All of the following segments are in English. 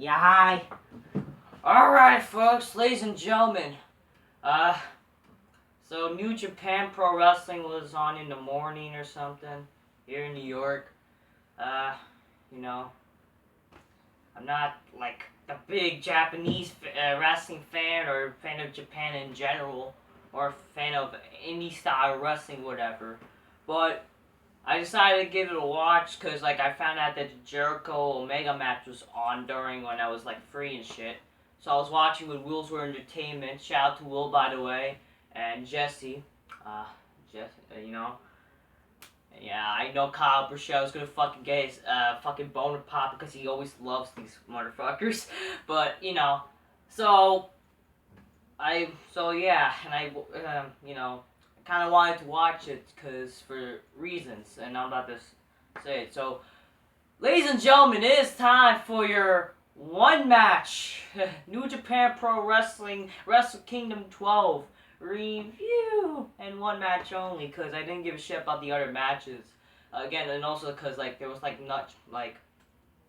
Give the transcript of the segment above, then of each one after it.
Yeah, hi. Alright, folks, ladies and gentlemen. So New Japan Pro Wrestling was on in the morning or something here in New York. You know, I'm not like the big Japanese wrestling fan or fan of Japan in general or fan of Indy style wrestling, whatever. But I decided to give it a watch because like I found out that the Jericho Omega match was on during when I was like free and shit. So I was watching with Wheels Were Entertainment. Shout out to Will, by the way, and Jesse. You know. Yeah, I know Kyle Brachel's gonna fucking get his fucking boner pop because he always loves these motherfuckers. But you know, so yeah, and I kind of wanted to watch it because for reasons, and I'm about to say it. So, ladies and gentlemen, it is time for your one match New Japan Pro Wrestling Wrestle Kingdom 12 review, and one match only because I didn't give a shit about the other matches. Again, and also because like there was like not like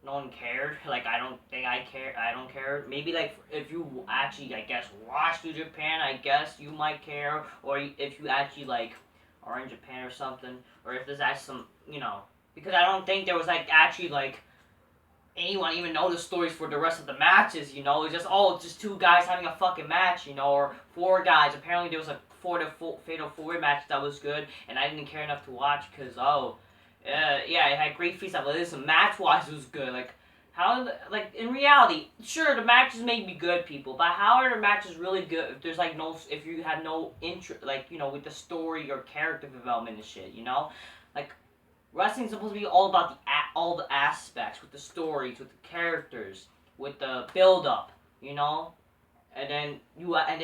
no one cared. Like I don't think I care. I don't care. Maybe like if you actually, I guess, watch New Japan, I guess you might care. Or if you actually like are in Japan or something, or if there's actually some, because I don't think there was like actually like anyone even know the stories for the rest of the matches. It's just two guys having a fucking match. Or four guys. Apparently there was a fatal four-way match that was good, and I didn't care enough to watch because yeah, it had great feats. But this match-wise, it was good. Like in reality, sure, the matches may be good, people, but how are the matches really good if there's like if you have no interest, with the story or character development and shit, like wrestling's supposed to be all about all the aspects, with the stories, with the characters, with the build-up, and then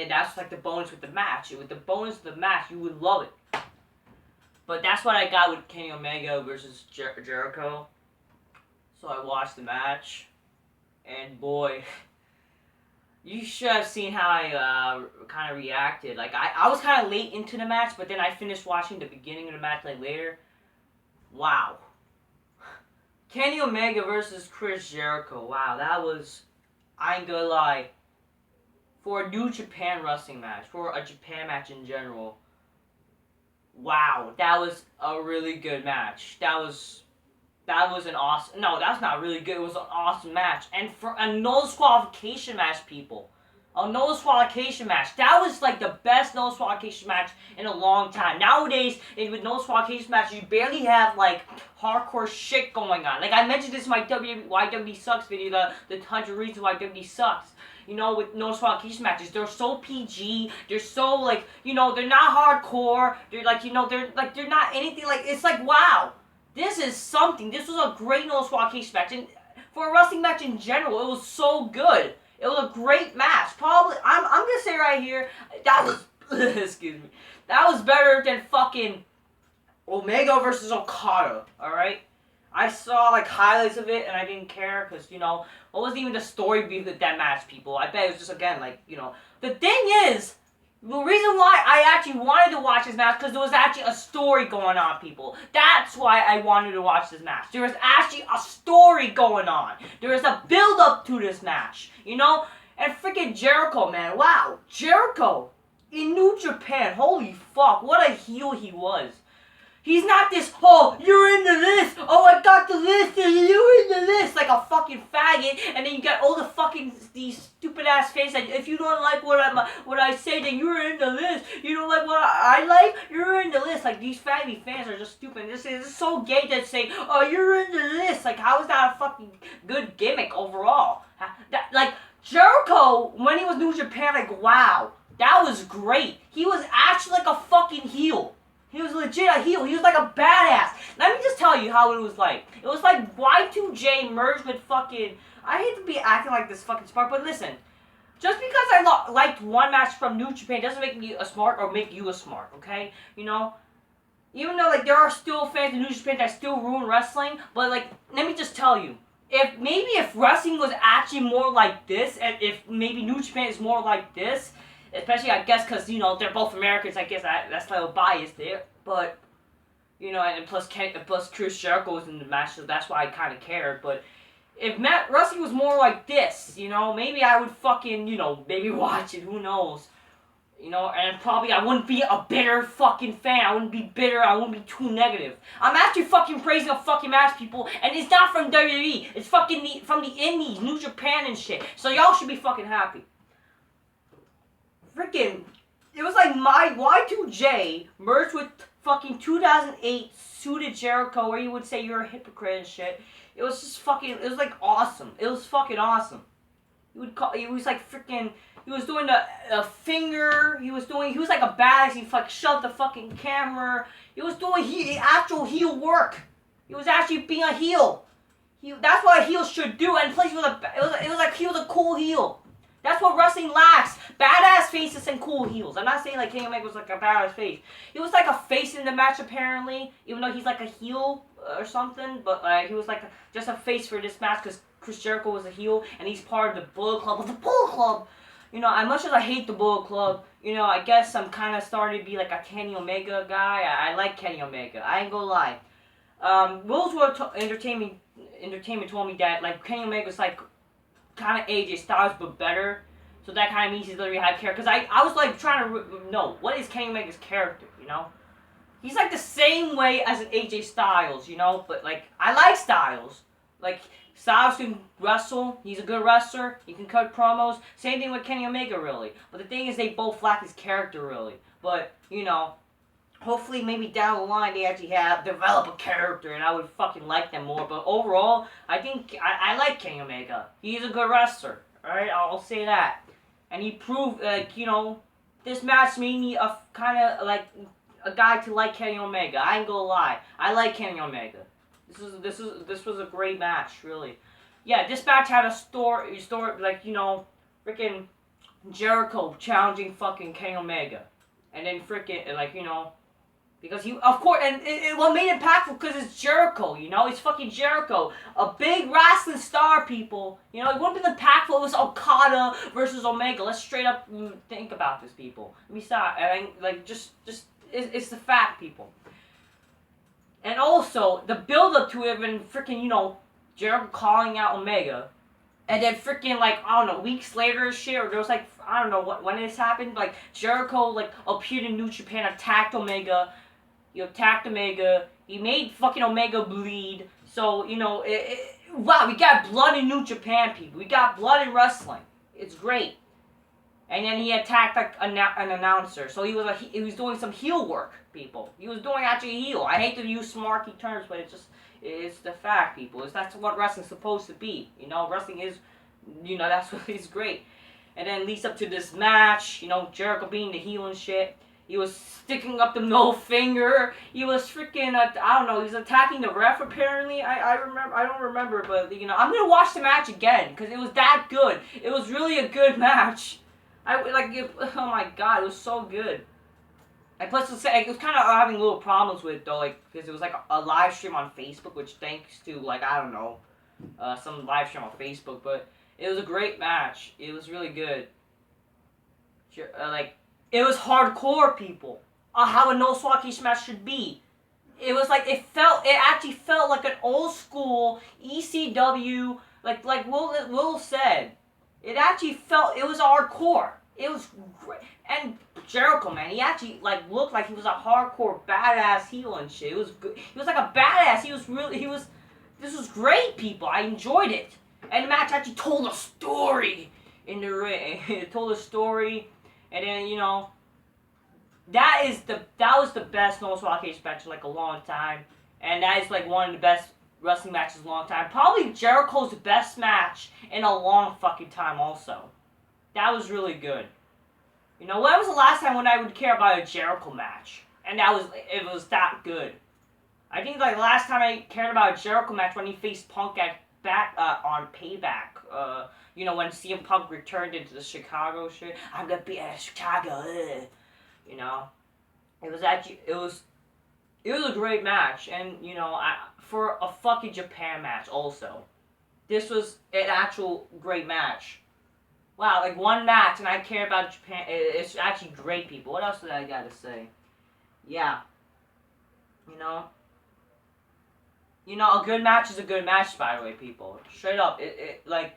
that's like the bonus with the match. With the bonus of the match, you would love it. But that's what I got with Kenny Omega versus Jericho. So I watched the match, and boy, you should have seen how I kind of reacted. Like, I was kind of late into the match, but then I finished watching the beginning of the match like later. Wow. Kenny Omega versus Chris Jericho. Wow, that was, I ain't gonna lie, for a New Japan wrestling match, for a Japan match in general, wow, that was a really good match. That was an awesome... No, that's not really good. It was an awesome match. And for a no disqualification match, people. A no disqualification match. That was like the best no disqualification match in a long time. Nowadays, with no disqualification match, you barely have like hardcore shit going on. Like I mentioned this in my Why WWE Sucks video, the 100 reasons why WWE sucks. With no disqualification matches, they're so PG. They're so like, they're not hardcore. They're like, they're not anything like. It's like, wow, this is something. This was a great no disqualification match, and for a wrestling match in general, it was so good. It was a great match. Probably, I'm gonna say right here, that was excuse me, that was better than fucking Omega versus Okada. All right. I saw like highlights of it and I didn't care because what wasn't even the story behind that match, people. I bet it was just again like the thing is, the reason why I actually wanted to watch this match because there was actually a story going on, people. That's why I wanted to watch this match. There was actually a story going on. There was a build up to this match, and freaking Jericho, man, wow, Jericho in New Japan, holy fuck, what a heel he was. He's not this, oh, you're in the list, oh, I got the list, and you're in the list, like a fucking faggot, and then you got all the fucking, these stupid-ass faces, like, if you don't like what I say, then you're in the list, you don't like what I like, you're in the list, like, these faggot fans are just stupid, this is so gay to say, oh, you're in the list, like, how is that a fucking good gimmick overall? Like, Jericho, when he was New Japan, like, wow, that was great, he was actually like a fucking heel. He was legit a heel. He was like a badass. Let me just tell you how it was like. It was like Y2J merged with fucking... I hate to be acting like this fucking smart, but listen. Just because I liked one match from New Japan doesn't make me a smart or make you a smart, okay? Even though like there are still fans in New Japan that still ruin wrestling, but like, let me just tell you. If wrestling was actually more like this, and if maybe New Japan is more like this... Especially, I guess, because, they're both Americans. I guess that's a little bias there. But, and plus Chris Jericho was in the match, so that's why I kind of cared. But if wrestling was more like this, you know, maybe I would fucking, you know, maybe watch it. Who knows? You know, and probably I wouldn't be a bitter fucking fan. I wouldn't be bitter. I wouldn't be too negative. I'm actually fucking praising a fucking match, people, and it's not from WWE. It's fucking from the Indies, New Japan and shit. So y'all should be fucking happy. Freaking, it was like my Y2J merged with fucking 2008 Suited Jericho, where you would say you're a hypocrite and shit. It was just fucking, it was like awesome. It was fucking awesome. He was like freaking, he was doing the finger, he was like a badass, he like shoved the fucking camera, he was doing actual heel work. He was actually being a heel. That's what a heel should do, and plus it was like he was a cool heel. That's what wrestling lacks. Badass faces and cool heels. I'm not saying like Kenny Omega was like a badass face. He was like a face in the match apparently, even though he's like a heel or something, but he was like just a face for this match because Chris Jericho was a heel and he's part of the Bullet Club. But the Bullet Club, you know, as much as I hate the Bullet Club, you know, I guess I'm kind of starting to be like a Kenny Omega guy. I like Kenny Omega. I ain't gonna lie. World Entertainment told me that like Kenny Omega was like kind of AJ Styles but better. So that kind of means he's literally had character. Because I was like trying to know, what is Kenny Omega's character, you know? He's like the same way as an AJ Styles, you know? But like, I like Styles. Like, Styles can wrestle. He's a good wrestler. He can cut promos. Same thing with Kenny Omega, really. But the thing is, they both lack his character, really. But, you know, hopefully maybe down the line they actually develop a character and I would fucking like them more. But overall, I think I like Kenny Omega. He's a good wrestler. Alright, I'll say that. And he proved, like, you know, this match made me a kind of like a guy to like Kenny Omega. I ain't gonna lie. I like Kenny Omega. This was a great match, really. Yeah, this match had a story like, you know, freaking Jericho challenging fucking Kenny Omega. And then freaking, like, you know, because he, of course, and what made it impactful because it's Jericho, you know? It's fucking Jericho. A big wrestling star, people. You know, it wouldn't have been impactful if it was Okada versus Omega. Let's straight up think about this, people. Let me stop. And, like, just it's the fact, people. And also, the build-up to it, and freaking, you know, Jericho calling out Omega. And then freaking, like, I don't know, weeks later or shit, or there was, like, I don't know when this happened. Like, Jericho, like, appeared in New Japan, attacked Omega. He attacked Omega. He made fucking Omega bleed. So, you know, wow, we got blood in New Japan, people. We got blood in wrestling. It's great. And then he attacked like an announcer. So he was doing some heel work, people. He was doing actually heel. I hate to use smarky terms, but it's the fact, people. That's what wrestling's supposed to be. You know, wrestling is, you know, that's what is great. And then leads up to this match, you know, Jericho being the heel and shit. He was sticking up the middle finger. He was freaking, I don't know, he's attacking the ref apparently. I don't remember, but, you know, I'm going to watch the match again because it was that good. It was really a good match. Oh my god, it was so good. And plus, it was kind of having little problems with it, though, like, because it was like a live stream on Facebook, which thanks to, like, I don't know, some live stream on Facebook, but it was a great match. It was really good. It was hardcore, people. How a no Swakish match should be. It was like, it actually felt like an old school ECW, like Will said. It actually felt, it was hardcore. It was great. And Jericho, man, he actually, like, looked like he was a hardcore badass heel and shit. It was good. He was like a badass. This was great, people. I enjoyed it. And the match actually told a story in the ring. It told a story. And then, you know, that was the best No Swat Cage match in like a long time. And that is like one of the best wrestling matches in a long time. Probably Jericho's best match in a long fucking time also. That was really good. You know, when was the last time when I would care about a Jericho match? And it was that good. I think like last time I cared about a Jericho match when he faced Punk on Payback. You know, when CM Punk returned into the Chicago shit. I'm gonna be at Chicago. You know, it was a great match, and you know, for a fucking Japan match also, this was an actual great match. Wow, like one match, and I care about Japan. It's actually great, people. What else did I gotta say? Yeah, you know. you know, a good match is a good match, by the way, people. Straight up. Like,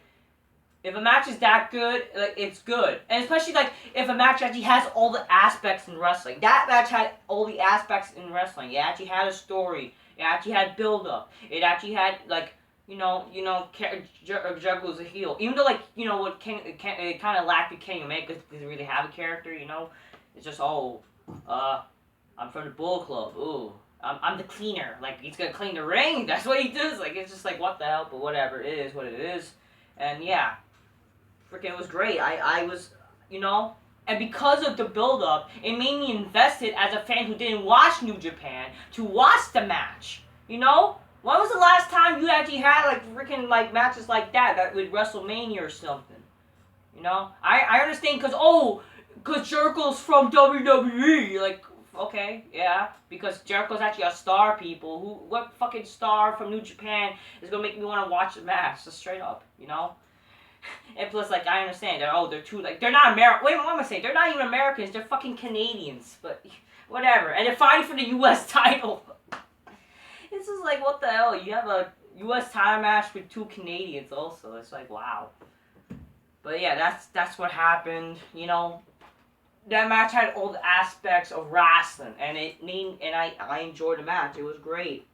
if a match is that good, like, it's good. And especially, like, if a match actually has all the aspects in wrestling. That match had all the aspects in wrestling. It actually had a story. It actually had build-up. It actually had, like, Jericho was a heel. Even though, like, you know, it kind of lacked with Kenny Omega because he didn't really have a character, you know? It's just, I'm from the Bull Club. Ooh. I'm the cleaner. Like, he's gonna clean the ring. That's what he does. Like, it's just like, what the hell? But whatever. It is what it is. And, yeah. Freaking, it was great. I was, you know... And because of the build-up, it made me invested as a fan who didn't watch New Japan to watch the match. You know? When was the last time you actually had, like, freaking, like, matches like that with WrestleMania or something? You know? I understand because Jericho's from WWE. Like, okay, yeah. Because Jericho's actually a star, people. What fucking star from New Japan is going to make me want to watch the match? Just straight up, you know? And plus, like, I understand. They're too, like, they're not American. Wait, what am I saying? They're not even Americans. They're fucking Canadians. But, whatever. And they're fighting for the U.S. title. This is like, what the hell? You have a U.S. title match with two Canadians also. It's like, wow. But yeah, that's what happened. You know, that match had all the aspects of wrestling, and I enjoyed the match. It was great.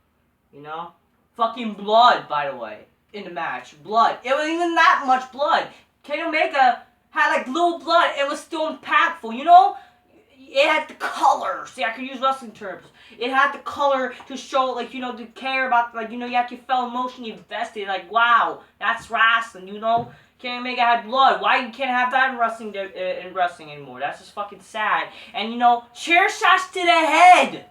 You know, fucking blood, by the way, in the match. Blood. It wasn't even that much blood. Kenny Omega had like little blood. It was still impactful. You know. It had the color. See, I could use wrestling terms. It had the color to show, like, you know, to care about, like, you know, you actually felt emotionally invested. Like, wow, that's wrestling, you know? Kenny Omega had blood. Why you can't have that in wrestling anymore? That's just fucking sad. And, you know, chair shots to the head.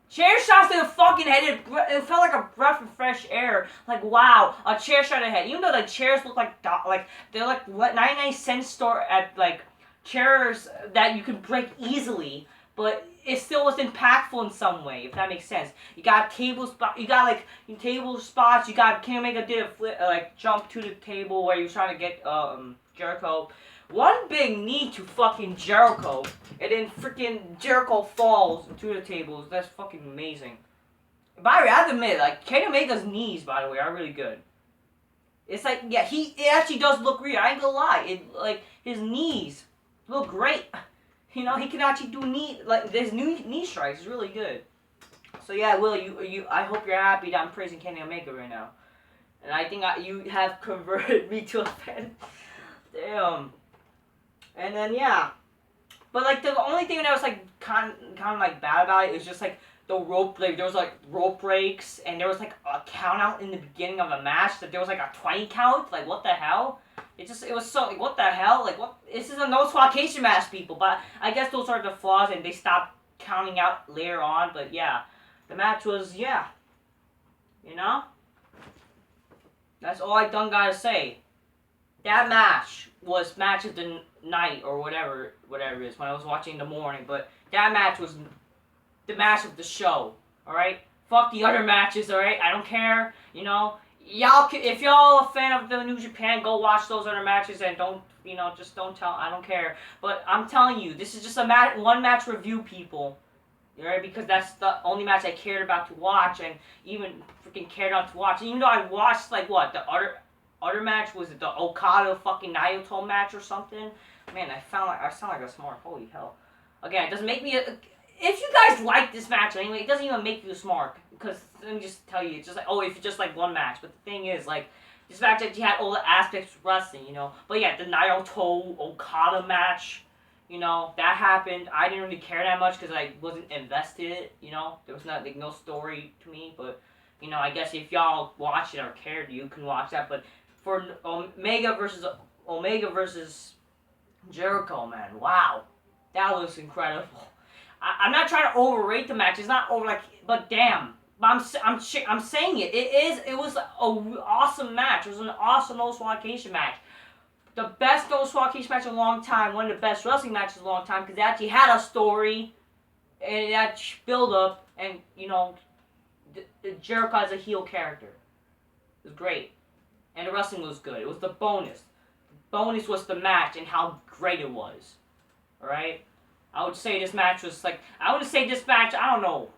Chair shots to the fucking head. It felt like a breath of fresh air. Like, wow, a chair shot to the head. Even though the chairs look like they're like, what, 99-cent store at, like, chairs that you could break easily, but it still was impactful in some way, if that makes sense. You got table spot, you got like table spots. You got Kenny Omega did a flip, like jump to the table where he was trying to get Jericho. One big knee to fucking Jericho, and then freaking Jericho falls into the tables. That's fucking amazing. By the way, I have to admit, like Kenny Omega's knees, by the way, are really good. It's like, yeah, it actually does look real. I ain't gonna lie. It like his knees look great. You know, he can actually do his knee strikes is really good. So yeah, Will, I hope you're happy that I'm praising Kenny Omega right now. And I think you have converted me to a fan. Damn. And then yeah. But like the only thing that was like kind of like bad about it is just like the rope, like there was like rope breaks and there was like a count out in the beginning of a match that there was like a 20 count. Like what the hell? It was so, like, what the hell? Like, what? This is a no disqualification match, people. But I guess those are the flaws, and they stopped counting out later on. But, yeah. The match was, yeah. You know? That's all I done gotta say. That match was match of the night, or whatever it is, when I was watching in the morning. But that match was the match of the show. Alright? Fuck the other matches, alright? I don't care, you know? If y'all a fan of the New Japan, go watch those other matches and don't, you know, just don't tell. I don't care. But I'm telling you, this is just a one match review, people. Right? Because that's the only match I cared about to watch, and even freaking cared about to watch. And even though I watched like what the other match was it the Okada fucking Naoto match or something. Man, I sound like a smart. Holy hell. Again, it doesn't make me if you guys like this match anyway, it doesn't even make you smart. Because, let me just tell you, it's just like, oh, if it's just like one match. But the thing is, like, this match actually had all the aspects of wrestling, you know. But yeah, the Naoto Okada match, you know, that happened. I didn't really care that much because I wasn't invested, you know. There was not, like, no story to me. But, you know, I guess if y'all watch it or cared, you can watch that. But for Omega versus Jericho, man, wow. That was incredible. I'm not trying to overrate the match. It's not over, like, but damn. But I'm saying it. It was an awesome match. It was an awesome no disqualification match. The best no disqualification match in a long time. One of the best wrestling matches in a long time because it actually had a story and it had build up and you know, the Jericho as a heel character. It was great, and the wrestling was good. It was the bonus. The bonus was the match and how great it was. All right. I would say this match was like I don't know.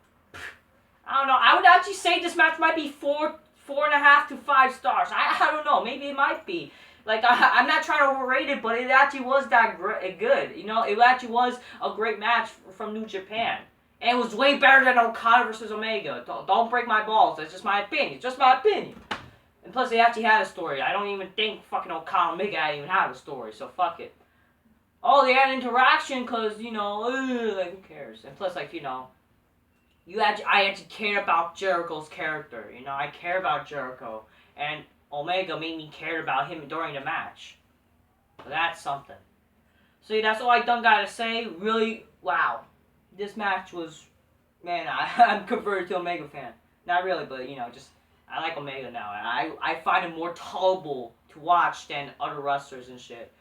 I don't know. I would actually say this match might be 4.5 to 5 stars. I don't know. Maybe it might be. Like, I'm not trying to overrate it, but it actually was that good. You know, it actually was a great match from New Japan. And it was way better than Okada versus Omega. Don't break my balls. That's just my opinion. Just my opinion. And plus, they actually had a story. I don't even think fucking Okada and Omega even had a story, so fuck it. Oh, they had interaction because, you know, like, who cares? And plus, like, you know, I actually care about Jericho's character. You know, I care about Jericho. And Omega made me care about him during the match. So that's something. So yeah, that's all I done gotta say. Really, wow. This match was, man, I'm converted to Omega fan. Not really, but, you know, just, I like Omega now. I find him more tolerable to watch than other wrestlers and shit.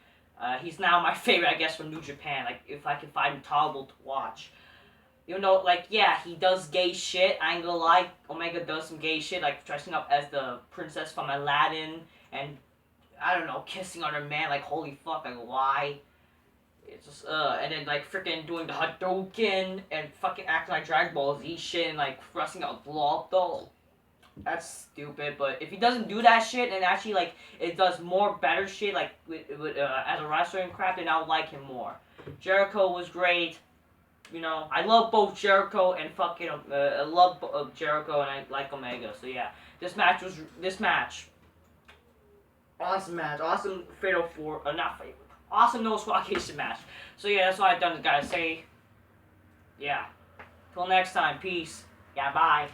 He's now my favorite, I guess, from New Japan. Like, if I can find him tolerable to watch. You know, like, yeah, he does gay shit. I ain't gonna lie, Omega does some gay shit, like dressing up as the princess from Aladdin and, I don't know, kissing on her man, like, holy fuck, like, why? It's just, and then, like, freaking doing the Hadouken and fucking acting like Dragon Ball Z shit and, like, thrusting out blow though. That's stupid, but if he doesn't do that shit and actually, like, it does more better shit, like, as a wrestler and crap, then I would like him more. Jericho was great. You know, I love both Jericho and fucking, I love Jericho and I like Omega. So yeah, this match. Awesome match, awesome Fatal 4, not Fatal, awesome no disqualification match. So yeah, that's all I've done, gotta say. Yeah. Till next time, peace. Yeah, bye.